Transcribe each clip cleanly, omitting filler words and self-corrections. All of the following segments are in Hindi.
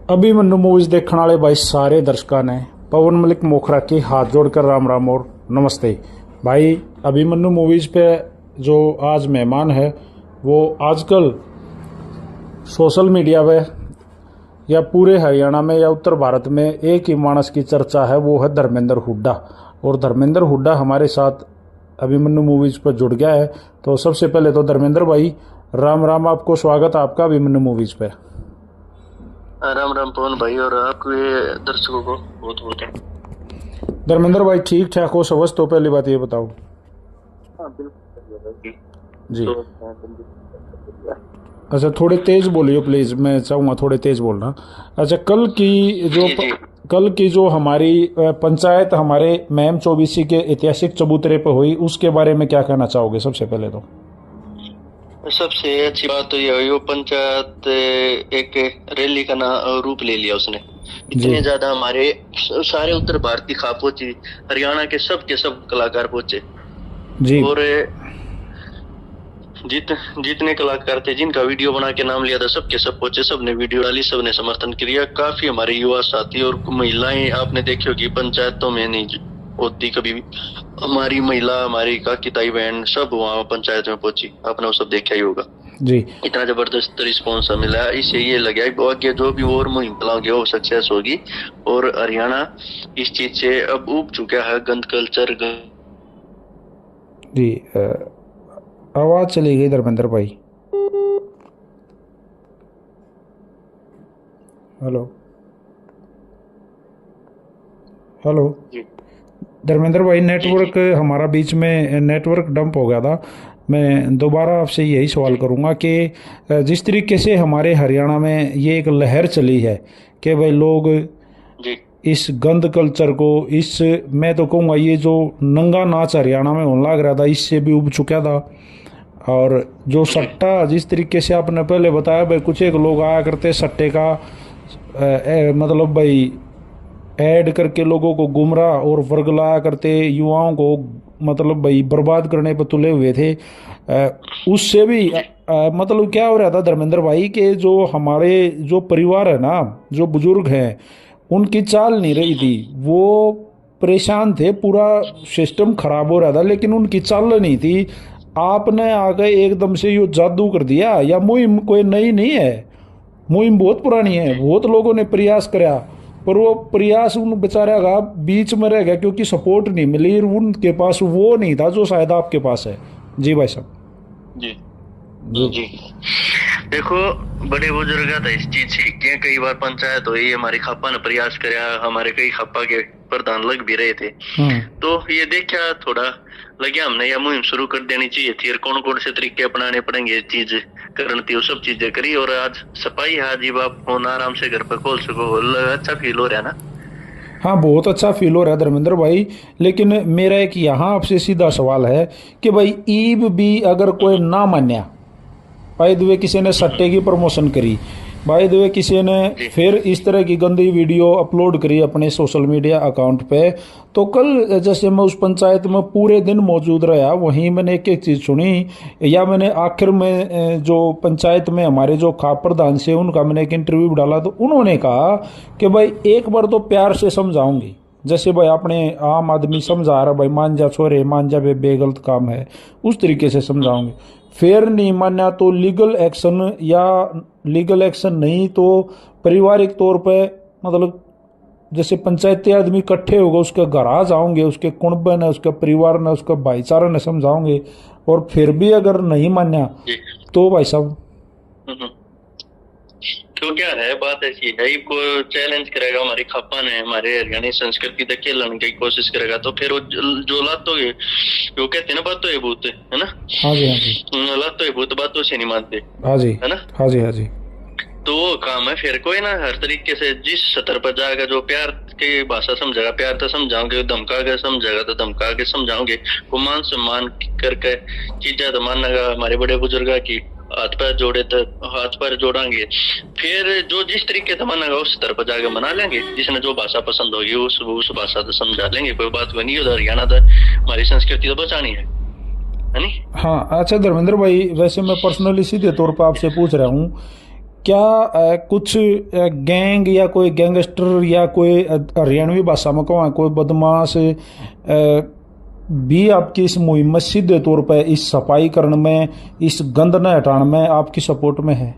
अभिमन्यु मूवीज देखने वाले भाई सारे दर्शकों ने पवन मलिक मोखरा के हाथ जोड़कर राम राम और नमस्ते। भाई अभिमन्यु मूवीज पे जो आज मेहमान है वो आजकल सोशल मीडिया पे या पूरे हरियाणा में या उत्तर भारत में एक ही मानस की चर्चा है, वो है धर्मेंद्र हुड्डा। और धर्मेंद्र हुड्डा हमारे साथ अभिमन्यु मूवीज पर जुड़ गया है। तो सबसे पहले तो धर्मेंद्र भाई राम राम, आपको स्वागत है आपका अभिमन्यु मूवीज पे। राम राम पवन भाई और आपके दर्शकों को बहुत बहुत। धर्मेंद्र भाई ठीक ठाक हो समझ? तो पहली बात ये बताओ। हाँ बिल्कुल जी। अच्छा थोड़े तेज बोलिए प्लीज, मैं चाहूँगा थोड़े तेज बोलना। अच्छा कल की जो हमारी पंचायत हमारे मैम चौबीसी के ऐतिहासिक चबूतरे पर हुई, उसके बारे में क्या कहना चाहोगे? सबसे पहले तो सबसे अच्छी बात तो ये हुई, वो पंचायत एक रैली का रूप ले लिया उसने। इतने ज्यादा हमारे सारे उत्तर भारत की खा पहुंची, हरियाणा के सब कलाकार पहुंचे जी। और जितने कलाकार थे जिनका वीडियो बना के नाम लिया था सबके सब पहुंचे, सबने वीडियो डाली, सबने समर्थन किया। काफी हमारे युवा साथी और महिलाएं आपने देखी होगी, पंचायतों में नहीं होती कभी भी, हमारी महिला हमारी काकी ताई बहन सब वहाँ पंचायत में पहुंची, आपने वो सब देखा ही होगा जी। इतना जबरदस्त रिस्पॉन्स मिला, इससे ये लगा कि जो भी और मुहिम चलाओगे वो सक्सेस होगी। और हरियाणा इस चीज से अब उब चुका है, गंद कल्चर जी। आवाज चली गई धर्मेंद्र भाई। हेलो हेलो धर्मेंद्र भाई, नेटवर्क हमारा बीच में नेटवर्क डंप हो गया था। मैं दोबारा आपसे यही सवाल करूंगा कि जिस तरीके से हमारे हरियाणा में ये एक लहर चली है कि भाई लोग इस गंद कल्चर को, इस मैं तो कहूँगा ये जो नंगा नाच हरियाणा में होने लग रहा था, इससे भी उब चुका था। और जो सट्टा, जिस तरीके से आपने पहले बताया भाई, कुछ एक लोग आया करते सट्टे का मतलब भाई ऐड करके लोगों को गुमराह और वर्गलाया करते, युवाओं को मतलब भाई बर्बाद करने पर तुले हुए थे। उससे भी मतलब क्या हो रहा था धर्मेंद्र भाई के जो हमारे जो परिवार है ना, जो बुजुर्ग हैं, उनकी चाल नहीं रही थी, वो परेशान थे, पूरा सिस्टम खराब हो रहा था, लेकिन उनकी चाल नहीं थी। आपने आगे एकदम से यो जादू कर दिया। या मुहिम कोई नई नहीं है, मुहिम बहुत पुरानी है, बहुत लोगों ने प्रयास करा, पर वो प्रयास उन बेचारे का बीच में रह गया क्योंकि सपोर्ट नहीं मिली, उनके पास वो नहीं था जो शायद आपके पास है। जी भाई साहब। जी जी देखो, बड़े बुजुर्ग था इस चीज से क्या, कई बार पंचायत हुई, हमारी खप्पा ने प्रयास कराया, हमारे कई खप्पा के प्रधान लग भी रहे थे। तो ये देखा थोड़ा लगे हमने यह मुहिम शुरू कर देनी चाहिए थी, और कौन कौन से तरीके अपनाने पड़ेंगे चीज करनी थी, वो सब चीजें करी। और आज सफाई है, अजीब आप फोन आराम से घर पे खोल सको, अच्छा फील हो रहा है ना? हाँ बहुत अच्छा फील हो रहा है धर्मेंद्र भाई। लेकिन मेरा एक यहाँ आपसे सीधा सवाल है कि भाई ईब भी अगर कोई ना मान्या, भाई दुए किसी ने सट्टे की प्रमोशन करी, भाई दुए किसी ने फिर इस तरह की गंदी वीडियो अपलोड करी अपने सोशल मीडिया अकाउंट पे, तो कल जैसे मैं उस पंचायत में पूरे दिन मौजूद रहा, वहीं मैंने एक एक चीज़ सुनी, या मैंने आखिर में जो पंचायत में हमारे जो खाप प्रधान से उनका मैंने एक इंटरव्यू डाला, तो उन्होंने कहा कि भाई एक बार तो प्यार से समझाऊंगी, जैसे भाई अपने आम आदमी समझा रहा, भाई मान जा छोरे, मान जा बे गलत काम है, उस तरीके से समझाऊंगी। फिर नहीं माना तो लीगल एक्शन, या लीगल एक्शन नहीं तो पारिवारिक तौर पे, मतलब जैसे पंचायती आदमी इकट्ठे होगा, उसके घर आ जाओगे, उसके कुणबे ने, उसके परिवार ने, उसका भाईचारा ने समझाओगे। और फिर भी अगर नहीं माना तो भाई साहब क्यों, क्या है बात ऐसी है, को चैलेंज करेगा हमारी खप्पा ने, हमारे हरियाणा संस्कृति तक खेलने की कोशिश करेगा, तो फिर वो जो लातो है, वो कहते हैं ना बातों ये भूत है ना। हाँ जी हाँ जी, लातो ये भूत बातों से नहीं मानते। हाँ जी है ना। हाँ जी हाँ जी। तो वो काम है, फिर कोई ना हर तरीके से जिस स्तर पर जाएगा, जो प्यार की भाषा समझेगा प्यार तो समझाओगे, धमका के समझेगा तो धमका के समझाओगे, वो मान सम्मान करके चीजें तो मानेगा। हमारे बड़े बुजुर्ग की हाथ पैर जोड़े तो हाथ पैर जोड़ांगे, फिर जो जिस तरीके से मनागा उस स्तर पर जाके मना लेंगे, जिसने जो भाषा पसंद होगी उस भाषा तो समझा लेंगे, कोई बात नहीं है। हरियाणा तो हमारी संस्कृति तो बचानी है नहीं। हाँ अच्छा धर्मेंद्र भाई, वैसे मैं पर्सनली सीधे तौर पर आपसे पूछ रहा हूँ क्या कुछ गैंग या कोई गैंगस्टर या कोई हरियाणवी भाषा में कहो कोई बदमाश भी आपकी इस मुहिम में सीधे तौर पर इस सफाई करने में, इस गंद न हटाने में आपकी सपोर्ट में है?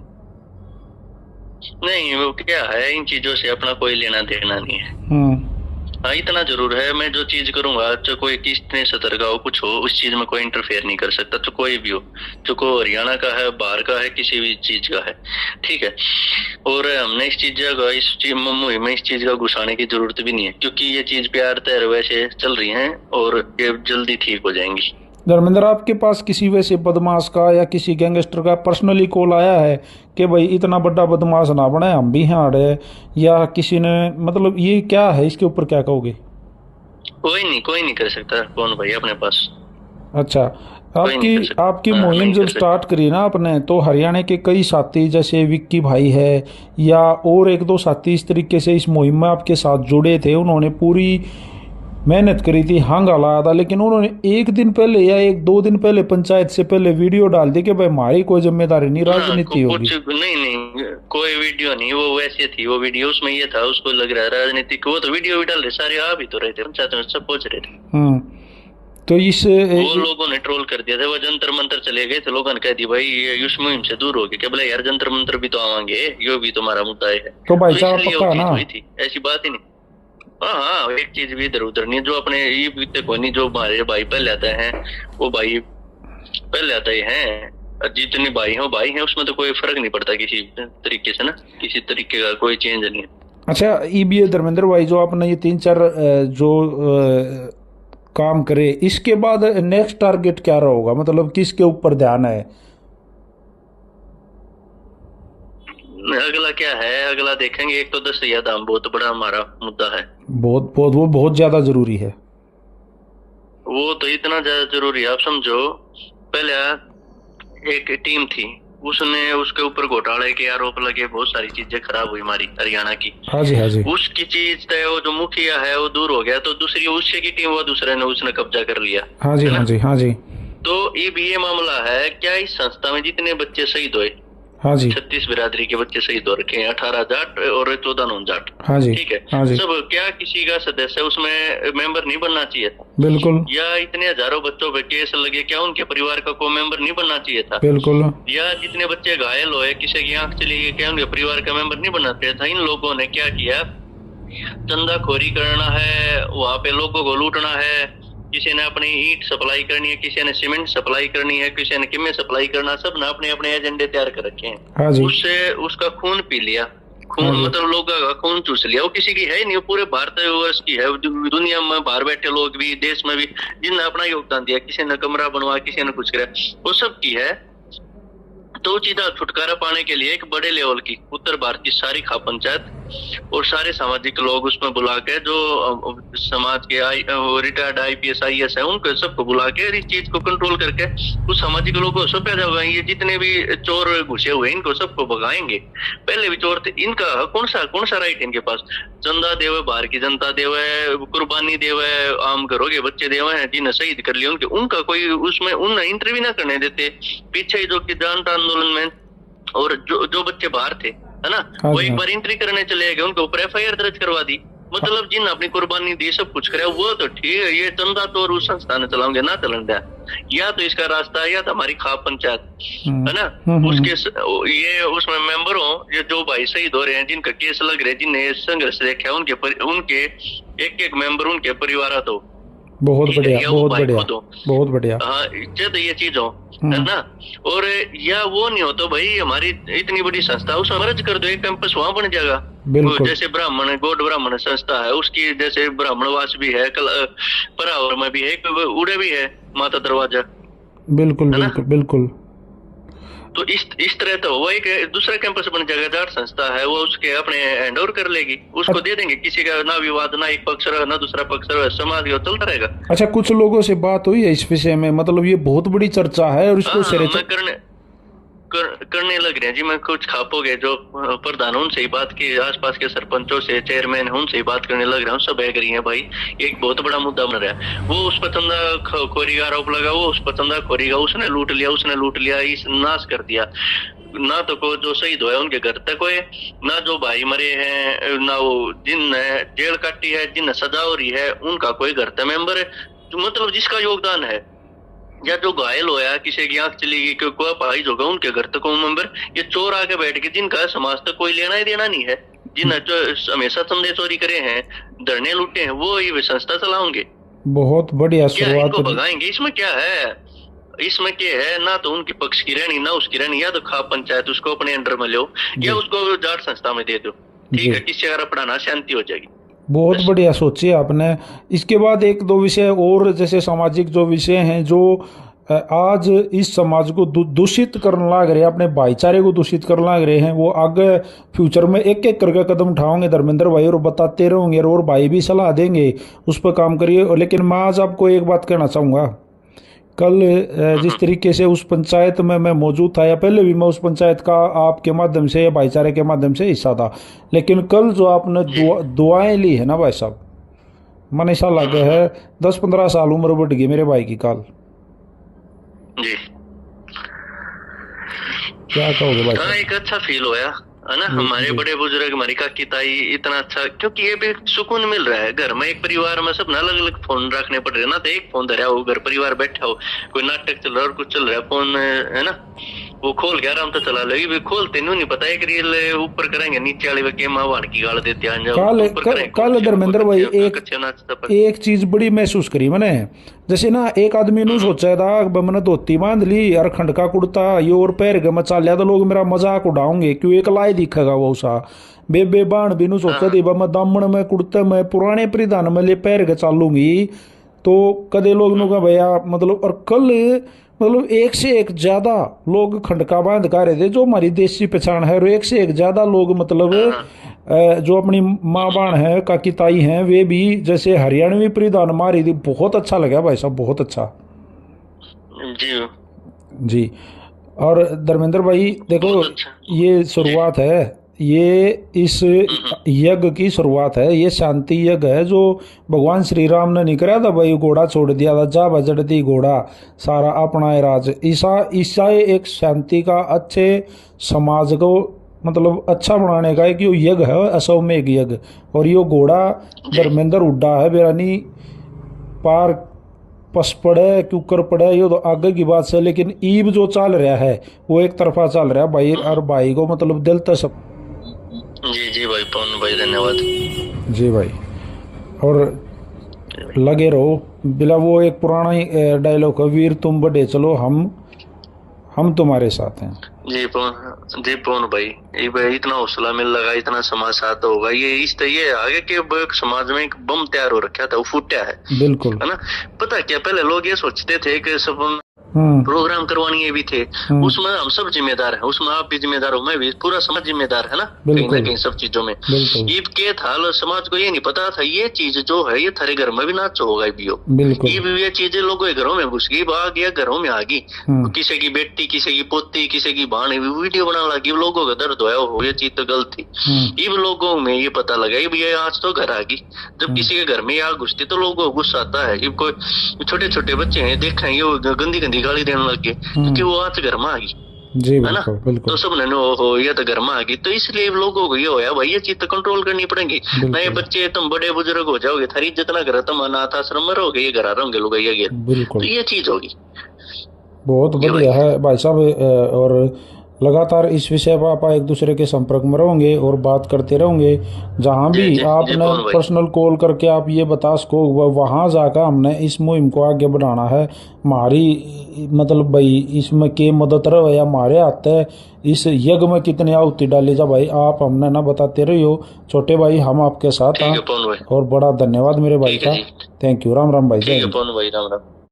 नहीं, वो क्या है, इन चीजों से अपना कोई लेना देना नहीं है। हाँ, इतना जरूर है, मैं जो चीज करूंगा, जो कोई किसने सतर्क हो कुछ हो, उस चीज में कोई इंटरफेयर नहीं कर सकता, तो कोई भी हो, जो को हरियाणा का है, बाहर का है, किसी भी चीज का है, ठीक है। और हमने इस चीज का, इस चीज में इस चीज का घुसाने की जरूरत भी नहीं है, क्योंकि ये चीज प्यार तैर वैसे चल रही है और ये जल्दी ठीक हो जाएंगी। धर्मेंद्र, आपके पास किसी वैसे बदमाश का या किसी गैंगस्टर का पर्सनली कॉल आया है कि भाई इतना बड़ा बदमाश ना बने, हम भी हैं अड़े, या किसी ने, मतलब ये क्या है, इसके ऊपर क्या कहोगे? कोई नहीं कर सकता कौन भाई अपने पास। अच्छा, आपकी मुहिम जब स्टार्ट करी ना आपने, तो हरियाणा के कई साथी जैसे विक्की भाई है या और एक दो साथी इस तरीके से इस मुहिम में आपके साथ जुड़े थे, उन्होंने पूरी मेहनत करी थी, हंगा लाया था, लेकिन उन्होंने एक दिन पहले या एक दो दिन पहले पंचायत से पहले वीडियो डाल दी कि भाई हमारी कोई जिम्मेदारी नहीं, राजनीति होगी। नहीं, कोई वीडियो नहीं, वो वैसे थी वो वीडियो, उसमें ये था, उसको लग रहा है राजनीतिक, वो तो वीडियो भी डाल रहे सारे, आ भी तो रहे थे पंचायत में, सब पहुंच रहे थे। तो इस वो लोगों ने ट्रोल कर दिया था, वो जंतर मंतर चले गए थे, लोगों ने कह दी भाई ये इस मुहिम से दूर हो गए, क्या बोले यार जंतर मंतर भी तो आवांगे, ये भी तुम्हारा मुद्दा है, तो भाई साहब पक्का ना, ऐसी बात ही नहीं। हाँ, एक चीज भी इधर उधर नहीं, जो अपने ये बीते कोई नहीं, जो हमारे भाई पहले आते हैं वो भाई पहले आते ही हैं, जितने भाई हैं वो भाई हैं, उसमें तो कोई फर्क नहीं पड़ता किसी तरीके से ना, किसी तरीके का कोई चेंज नहीं है। अच्छा, ईबीए धर्मेंद्र भाई, जो आपने ये 3-4 जो काम करे, इसके बाद नेक्स्ट टारगेट क्या रहेगा, मतलब किसके ऊपर ध्यान है? अगला क्या है, अगला देखेंगे। एक तो 10,000 दाम बहुत बड़ा हमारा मुद्दा है, वो बहुत ज्यादा जरूरी है, वो तो इतना ज्यादा जरूरी है, आप समझो। पहले एक टीम थी, उसने उसके ऊपर घोटाले के आरोप लगे, बहुत सारी चीजें खराब हुई हमारी हरियाणा की। हाँ जी, हाँ जी। उसकी चीज तय, वो जो मुखिया है वो दूर हो गया, तो दूसरी उससे की टीम, वो दूसरे ने उसने कब्जा कर लिया। हाँ जी, हाँ जी, हाँ जी। तो ये मामला है क्या, इस संस्था में जितने बच्चे शहीद हुए, हाँ जी, 36 बिरादरी के बच्चे शहीद हो रखे हैं, 18 जाट और 14 नॉन जाट। हाँ जी, ठीक है, हाँ जी। सब क्या किसी का सदस्य उसमें मेंबर नहीं बनना चाहिए था? बिल्कुल। या इतने हजारों बच्चों पे केस लगे, क्या उनके परिवार का कोई मेंबर नहीं बनना चाहिए था? बिल्कुल। या जितने बच्चे घायल हुए, किसी की आंख चली गई, क्या उनके परिवार का मेंबर नहीं बनना चाहिए था? इन लोगों ने क्या किया, चंदाखोरी करना है, वहां पे लोगों को लूटना है, किसी ने अपनी ईंट सप्लाई करनी है, किसी ने सीमेंट सप्लाई करनी है, किसी ने किमें सप्लाई करना, सब ने अपने अपने एजेंडे तैयार कर रखे हैं। हाँ जी। उससे उसका खून पी लिया, खून मतलब लोगों का खून चूस लिया। वो किसी की है नहीं, वो पूरे भारतवर्ष की है, दुनिया में बाहर बैठे लोग भी, देश में भी जिनने अपना योगदान दिया, किसी ने कमरा बनवाया, किसी ने कुछ करा, वो सब की है। तो चीज़ा छुटकारा पाने के लिए एक बड़े लेवल की उत्तर भारत की सारी खाप पंचायत और सारे सामाजिक लोग उसमें बुला के, जो समाज के रिटायर्ड IPS IAS है, उनको सबको बुला के इस चीज को कंट्रोल करके उस सामाजिक लोगों को सब पैदा हुआ, ये जितने भी चोर घुसे हुए इनको सबको भगाएंगे। पहले भी चोर थे, इनका कौन सा राइट इनके पास? चंदा देवे, बाहर की जनता देवे, कुर्बानी देवे, आम घरों के बच्चे देवे हैं जिन्हें शहीद कर लिया, उनका कोई उसमें उन्हें इंटरव्यू ना करने देते। पीछे जो कि जनता आंदोलन में और जो बच्चे बाहर थे, है ना, वो एक बार एंट्री करने चले गए, उनके ऊपर FIR दर्ज करवा दी। मतलब जिन अपनी कुर्बानी दी, सब कुछ करे, वो तो ठीक है, ये चंदा तो और उस संस्था ने चलाओगे ना चलन दिया, या तो इसका रास्ता है या तो हमारी खाप पंचायत, है ना, उसके ये उसमें मेंबर हो, ये जो भाई शहीद हो रहे हैं, जिनका केस लग रहे हैं, जिन्हें संघर्ष देखा, उनके एक मेंबर उनके परिवार तो बहुत बढ़िया, बहुत बढ़िया, बहुत बढ़िया। हाँ, तो ये चीज हो, है ना। और या वो नहीं हो तो भाई हमारी इतनी बड़ी संस्था, उसमें मर्ज कर दो, एक कैंपस वहां बन जाएगा। जैसे ब्राह्मण गौड़ ब्राह्मण संस्था है, उसकी जैसे ब्राह्मणवास भी है, परावर में भी है, उड़े भी है, माता दरवाजा। बिल्कुल बिल्कुल बिल्कुल। तो इस तरह तो वो एक दूसरा कैंपस बन जाएगा, जाट संस्था है, वो उसके अपने हैंड ओवर कर लेगी, उसको दे देंगे, किसी का ना विवाद, ना एक पक्ष रहा ना दूसरा पक्ष रहा, समाज चलता रहेगा। अच्छा, कुछ लोगों से बात हुई है इस विषय में, मतलब ये बहुत बड़ी चर्चा है और इसको करने लग रहे हैं जी। मैं कुछ खापोगे जो प्रधान, उनसे ही बात की, आसपास के सरपंचों से, चेयरमैन है, उनसे ही बात करने लग रहे हैं, सब एग्री हैं भाई, एक बहुत बड़ा मुद्दा बन रहा है। वो उस पर चंदा खोरी का आरोप लगा, वो उस पर चंदा खोरी का, उसने लूट लिया, इस नाश कर दिया। ना तो को जो शहीद हुए उनके घर तक हुए, ना जो भाई मरे हैं, ना वो जिनने जेल काटी है, जिनने सजा हो रही है उनका कोई घर तक मेंबर है, जो मतलब जिसका योगदान है, या जो घायल होया किसी की आंख चली गई, कोई भाई होगा उनके घर तक मेंबर, ये चोर आके बैठ के जिनका समाज तक कोई लेना ही देना नहीं है, जिन जो हमेशा संदेश चोरी करे हैं, धरने लूटे हैं, वो ये संस्था चलाओगे। बहुत बढ़िया क्या शुरुआत इनको भगाएंगे? इसमें क्या है? इसमें क्या है? ना तो उनके पक्ष की रहनी ना उसकी रहनी, या तो खाप पंचायत उसको अपने अंडर में लो या उसको जाट संस्था में दे दो, ठीक है, किसी अगर पढ़ाना शांति हो जाएगी। बहुत बढ़िया सोची आपने। इसके बाद एक दो विषय और, जैसे सामाजिक जो विषय हैं जो आज इस समाज को दूषित करने लग रहे हैं, अपने भाईचारे को दूषित करने लग रहे हैं, वो आगे फ्यूचर में एक एक करके कदम उठाओगे धर्मेंद्र भाई, और बताते रहेंगे और भाई भी सलाह देंगे, उस पर काम करिए। लेकिन मैं आज आपको एक बात कहना चाहूँगा, कल जिस तरीके से उस पंचायत में मैं मौजूद था, या पहले भी मैं उस पंचायत का आपके माध्यम से या भाईचारे के माध्यम से हिस्सा था, लेकिन कल जो आपने दुआएं ली है ना भाई साहब, मन ऐसा लगा है 10-15 साल उम्र बढ़ गई मेरे भाई की कल। जी क्या कहोगे भाई? हाँ, एक अच्छा फील होया है ना, हमारे बड़े बुजुर्ग, हमारी काकी ताई, इतना अच्छा, क्योंकि ये भी सुकून मिल रहा है। घर में एक परिवार में सब ना अलग अलग फोन रखने पड़ रहे ना, तो एक फोन धरा हो, घर परिवार बैठा हो, कोई नाटक चल रहा है और कुछ चल रहा है, फोन है ना वो खोल के आराम से चला लो। ये भी खोलते नहीं पता, एक रील ऊपर करेंगे, नीचे वाली वे गेम वाड़ की गाल देते हैं। कल धर्मेंद्र भाई एक चीज बड़ी महसूस करी मैंने, जैसे ना एक आदमी ने सोचा था मैंने धोती बांध ली और खंडका कुड़ता ये और पैर के मचा लिया तो लोग मेरा मजाक उड़ाओगे, क्यों एक लाई दिखेगा वो सा बेबे बाण भी सोचा थी मैं दामन में कुड़ते में पुराने परिधान में ले पैर के चालूंगी, तो कदे लोग नो का भैया मतलब। और कल मतलब एक से एक ज्यादा लोग खंडका बांध का रहे थे, जो हमारी देसी पहचान है, और एक से एक ज्यादा लोग मतलब जो अपनी माँ बाण है, काकी ताई हैं, वे भी जैसे हरियाणवी परिधान मारी थी। बहुत अच्छा लगा भाई साहब, बहुत अच्छा जी जी। और धर्मेंद्र भाई देखो, ये शुरुआत है, ये इस यज्ञ की शुरुआत है, ये शांति यज्ञ है जो भगवान श्री राम ने नहीं कराया था भाई, घोड़ा छोड़ दिया था, जा बजड़ती घोड़ा सारा अपना राज। ईसा एक शांति का, अच्छे समाज को मतलब अच्छा बनाने का एक यज्ञ है, अश्वमेघ यज्ञ। और ये घोड़ा धर्मेंद्र उड्डा है बेरानी, पार पस पड़े क्यूकर पड़े ये तो आगे की बात है, लेकिन ईब जो चल रहा है वो एक तरफा चल रहा है भाई, और भाई को मतलब दिल तक सब। जी भाई, पवन भाई धन्यवाद जी भाई। और लगे रहो बिला, वो एक पुराना ही डायलॉग है, वीर तुम बढ़े चलो हम तुम्हारे साथ हैं। जी पवन भाई, ये भाई इतना हौसला मिल लगा, इतना समाज साथ होगा, ये आगे के समाज में एक बम तैयार हो रखा था, वो फूटा है बिल्कुल, है ना। पता क्या, पहले लोग ये सोचते थे कि सब प्रोग्राम करवानी है भी थे, उसमें हम सब जिम्मेदार हैं, उसमें आप भी जिम्मेदार हो, मैं भी, पूरा समाज जिम्मेदार है ना, कहीं ना कहीं सब चीजों में। ईब के था समाज को ये नहीं पता था, ये चीज जो है ये थारे घर में भी नाच होगा, ये चीजें लोगों के घरों में घुस गई, आ गया घरों में आ गई, किसी की बेटी, किसी की पोती, किसी की भाण वीडियो बनाने लगी, लोगों का दर्द होया हो, ये चीज तो गलत थी। ईब लोगों में ये पता लगा, ये आज तो घर आ गई, जब किसी के घर में आग घुसती तो लोगों को गुस्सा आता है। कोई छोटे छोटे बच्चे हैं, देखेंगे गंदी गंदी गाली देने लग गए, क्योंकि वो आज घर में आ गई, जी है ना, तो सब ने हो ये तो घर में आ गई, तो इसलिए लोगों को ये होया भाई, ये चीज तो कंट्रोल करनी पड़ेगी। नए बच्चे, तुम बड़े बुजुर्ग हो जाओगे, थारी इज्जत ना करा, तुम अनाथ आश्रम में रहोगे, ये घर आ रहोगे लोग, तो ये चीज होगी। बहुत बढ़िया है भाई साहब, और लगातार इस विषय पर आप एक दूसरे के संपर्क में रहोगे और बात करते रहोगे। जहाँ भी आपने पर्सनल कॉल करके आप ये बता सको, वहाँ जाकर हमने इस मुहिम को आगे बढ़ाना है। हमारी मतलब भाई इसमें के मदद रहे या हमारे हाथ है, इस यज्ञ में कितनी आहुति डाली जा भाई, आप हमने ना बताते रही हो छोटे भाई, हम आपके साथ हैं। और बड़ा धन्यवाद मेरे भाई का, थैंक यू, राम राम भाई, जय। राम राम।